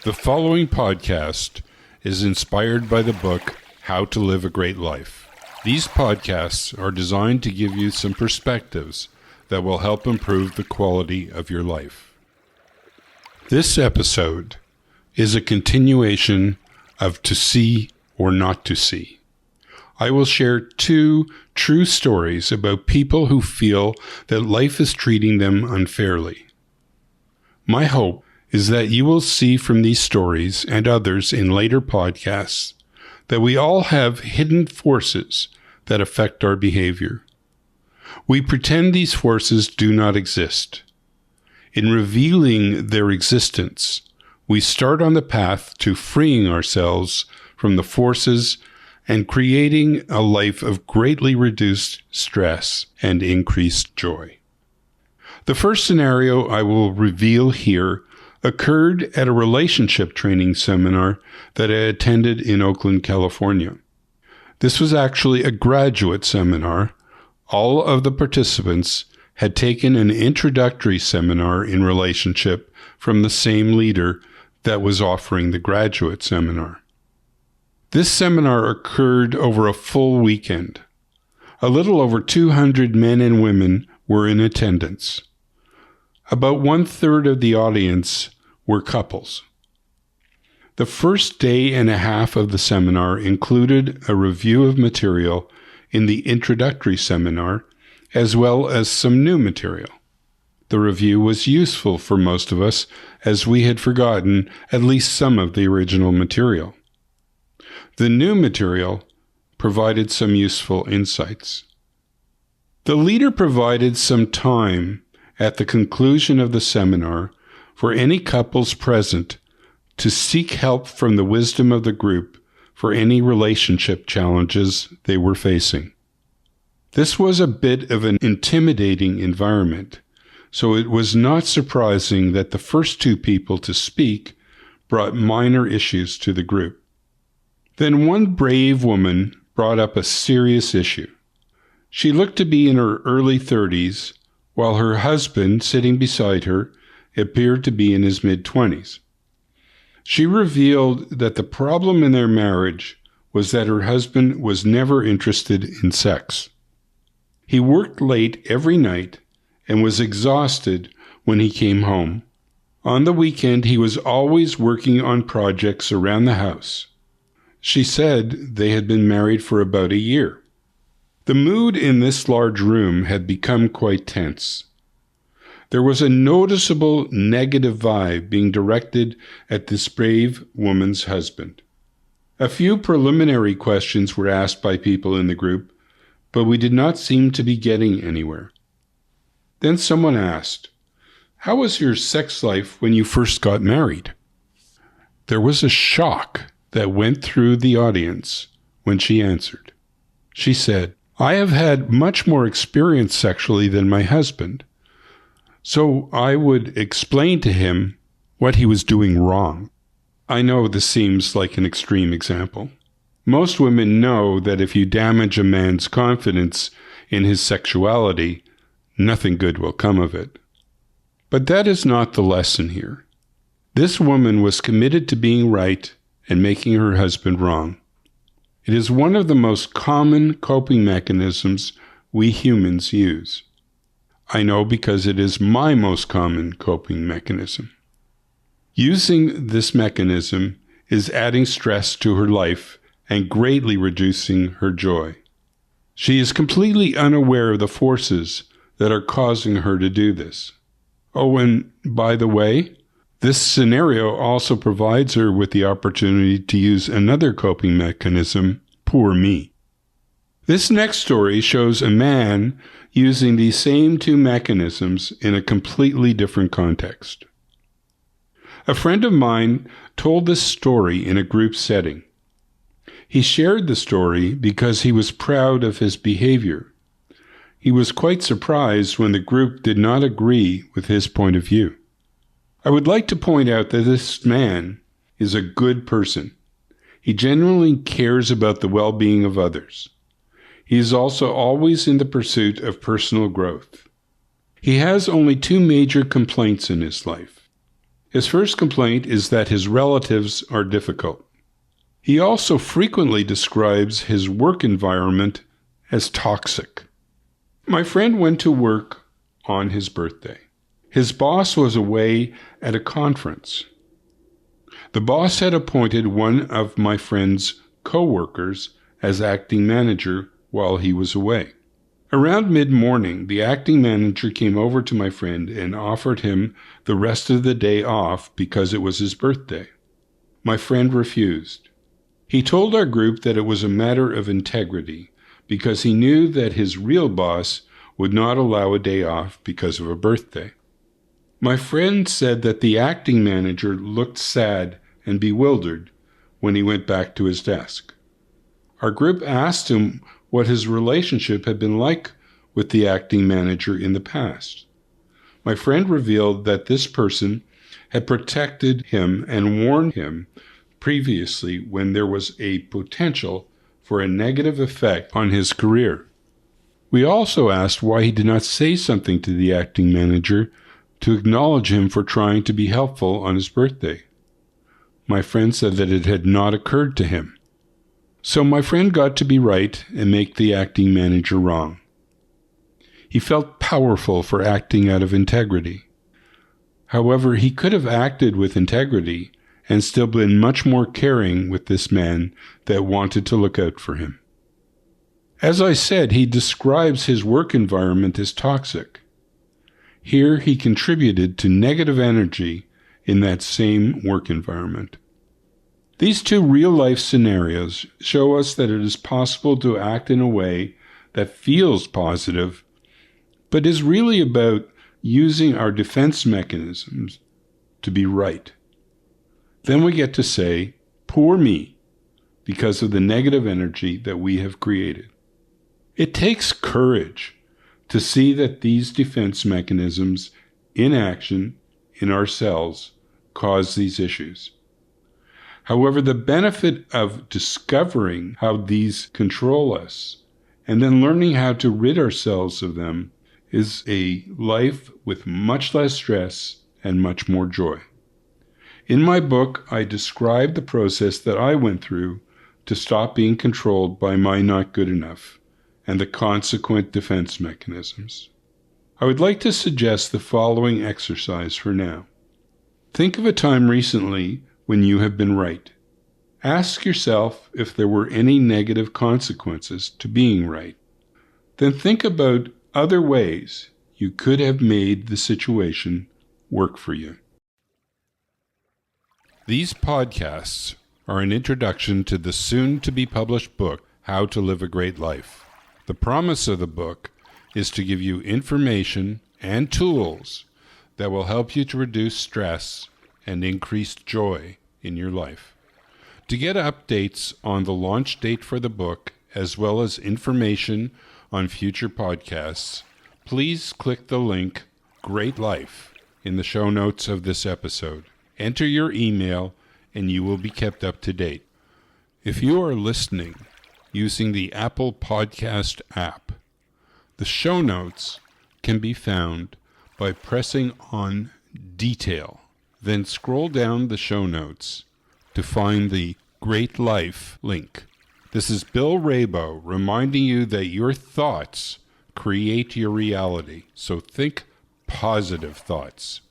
The following podcast is inspired by the book, How to Live a Great Life. These podcasts are designed to give you some perspectives that will help improve the quality of your life. This episode is a continuation of To See or Not to See. I will share 2 true stories about people who feel that life is treating them unfairly. My hope is that you will see from these stories and others in later podcasts that we all have hidden forces that affect our behavior. We pretend these forces do not exist. In revealing their existence, we start on the path to freeing ourselves from the forces and creating a life of greatly reduced stress and increased joy. The first scenario I will reveal here occurred at a relationship training seminar that I attended in Oakland, California. This was actually a graduate seminar. All of the participants had taken an introductory seminar in relationship from the same leader that was offering the graduate seminar. This seminar occurred over a full weekend. A little over 200 men and women were in attendance. About 1/3 of the audience were couples. The first day and a half of the seminar included a review of material in the introductory seminar, as well as some new material. The review was useful for most of us, as we had forgotten at least some of the original material. The new material provided some useful insights. The leader provided some time at the conclusion of the seminar for any couples present to seek help from the wisdom of the group for any relationship challenges they were facing. This was a bit of an intimidating environment, so it was not surprising that the first 2 people to speak brought minor issues to the group. Then one brave woman brought up a serious issue. She looked to be in her early 30s, while her husband, sitting beside her, appeared to be in his mid-20s. She revealed that the problem in their marriage was that her husband was never interested in sex. He worked late every night and was exhausted when he came home. On the weekend, he was always working on projects around the house. She said they had been married for about a year. The mood in this large room had become quite tense. There was a noticeable negative vibe being directed at this brave woman's husband. A few preliminary questions were asked by people in the group, but we did not seem to be getting anywhere. Then someone asked, "How was your sex life when you first got married?" There was a shock that went through the audience when she answered. She said, "I have had much more experience sexually than my husband, so I would explain to him what he was doing wrong." I know this seems like an extreme example. Most women know that if you damage a man's confidence in his sexuality, nothing good will come of it. But that is not the lesson here. This woman was committed to being right and making her husband wrong. It is one of the most common coping mechanisms we humans use. I know because it is my most common coping mechanism. Using this mechanism is adding stress to her life and greatly reducing her joy. She is completely unaware of the forces that are causing her to do this. Oh, and by the way, this scenario also provides her with the opportunity to use another coping mechanism, poor me. This next story shows a man using these same 2 mechanisms in a completely different context. A friend of mine told this story in a group setting. He shared the story because he was proud of his behavior. He was quite surprised when the group did not agree with his point of view. I would like to point out that this man is a good person. He genuinely cares about the well-being of others. He is also always in the pursuit of personal growth. He has only 2 major complaints in his life. His first complaint is that his relatives are difficult. He also frequently describes his work environment as toxic. My friend went to work on his birthday. His boss was away at a conference. The boss had appointed one of my friend's co-workers as acting manager while he was away. Around mid-morning, the acting manager came over to my friend and offered him the rest of the day off because it was his birthday. My friend refused. He told our group that it was a matter of integrity because he knew that his real boss would not allow a day off because of a birthday. My friend said that the acting manager looked sad and bewildered when he went back to his desk. Our group asked him what his relationship had been like with the acting manager in the past. My friend revealed that this person had protected him and warned him previously when there was a potential for a negative effect on his career. We also asked why he did not say something to the acting manager to acknowledge him for trying to be helpful on his birthday. My friend said that it had not occurred to him. So my friend got to be right and make the acting manager wrong. He felt powerful for acting out of integrity. However, he could have acted with integrity and still been much more caring with this man that wanted to look out for him. As I said, he describes his work environment as toxic. Here he contributed to negative energy in that same work environment. These two real-life scenarios show us that it is possible to act in a way that feels positive, but is really about using our defense mechanisms to be right. Then we get to say, "Poor me," because of the negative energy that we have created. It takes courage to see that these defense mechanisms in action in ourselves cause these issues. However, the benefit of discovering how these control us and then learning how to rid ourselves of them is a life with much less stress and much more joy. In my book, I describe the process that I went through to stop being controlled by my not good enough and the consequent defense mechanisms. I would like to suggest the following exercise for now. Think of a time recently when you have been right. Ask yourself if there were any negative consequences to being right. Then think about other ways you could have made the situation work for you. These podcasts are an introduction to the soon-to-be-published book, How to Live a Great Life. The promise of the book is to give you information and tools that will help you to reduce stress and increase joy in your life. To get updates on the launch date for the book, as well as information on future podcasts, please click the link Great Life in the show notes of this episode. Enter your email and you will be kept up to date. If you are listening using the Apple Podcast app, the show notes can be found by pressing on Detail. Then scroll down the show notes to find the Great Life link. This is Bill Rabo reminding you that your thoughts create your reality. So think positive thoughts.